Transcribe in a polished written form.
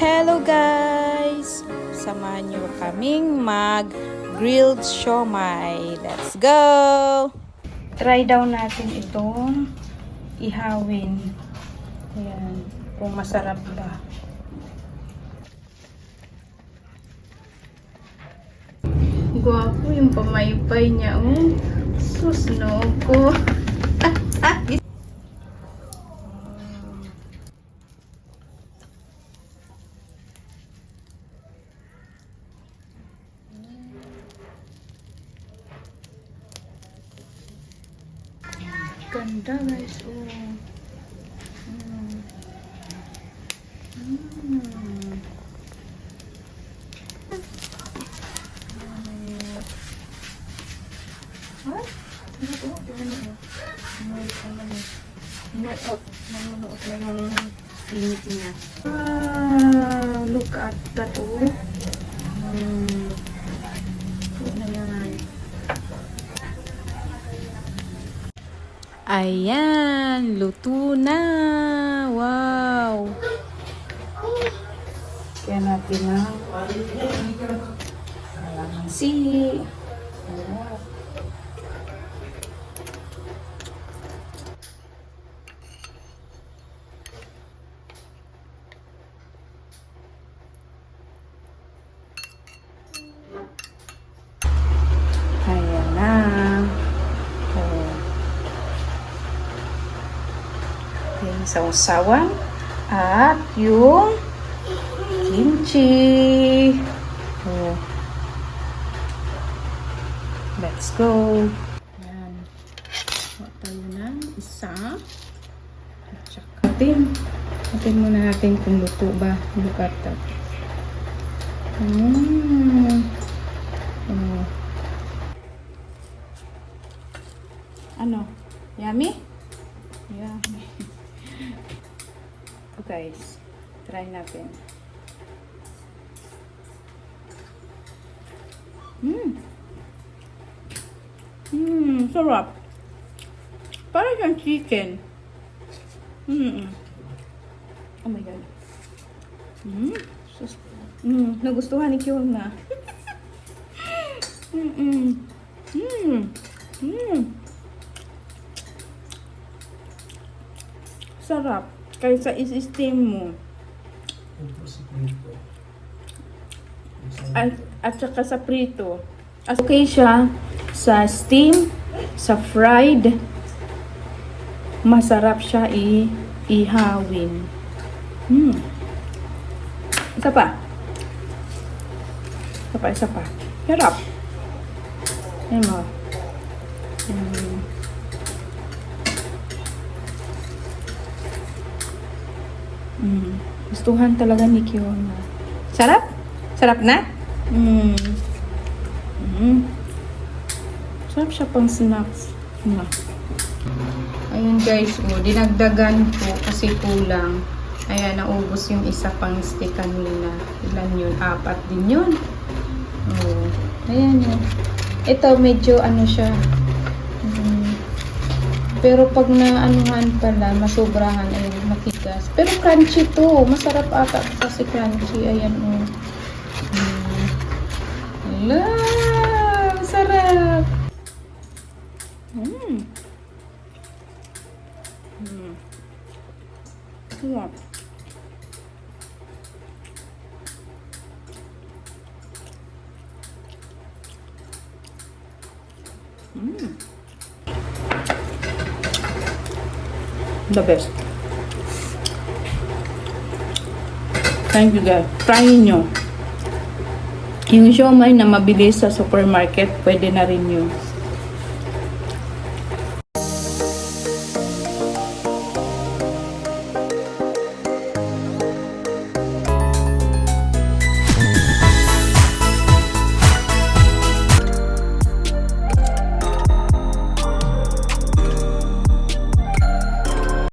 Hello guys! Samahan niyo kaming mag-grilled siomai. Let's go! Try daw natin itong ihawin. Ayan, kung masarap ba. Guwapo yung pamaypay niya, oh. Susno ko. Ganda guys, oh. Look at that, oh. Ayan, luto na. Wow. Kaya natin ang kalamansi. Ayan na. Yung sausawan at yung kimchi. Oh. Let's go. Ayan. Huwag tayo ng isa. At saka natin muna natin kung luto ba. Look at that. Oh. Ano? Yummy? Yummy. Guys, try natin. Sarap. Parang siyang chicken. Oh my god. Nagustuhan ni Kiwang na. Sarap. Kaysa is-steam mo. At saka sa prito. Okay siya sa steam, sa fried. Masarap siya ihawin. Isa pa. Isa pa. Sarap. Ayan mo. Gustuhan talaga ni Kiona. Sarap? Sarap na? Sarap siya pang snacks. Ayun guys, dinagdagan ko kasi kulang. Ayan, naubos yung isa pang stick kanina. Ilan yun? 4 din yun. Ayan yun. Ito medyo ano siya. Pero pag na-anuhan pala, masobrahan, ay matigas. Pero crunchy to. Masarap ata kasi crunchy. Ayan, oh. Hala! Masarap! Sarap. The best. Thank you guys. Try nyo. Yung siomai na mabilis sa supermarket, pwede na rin yun.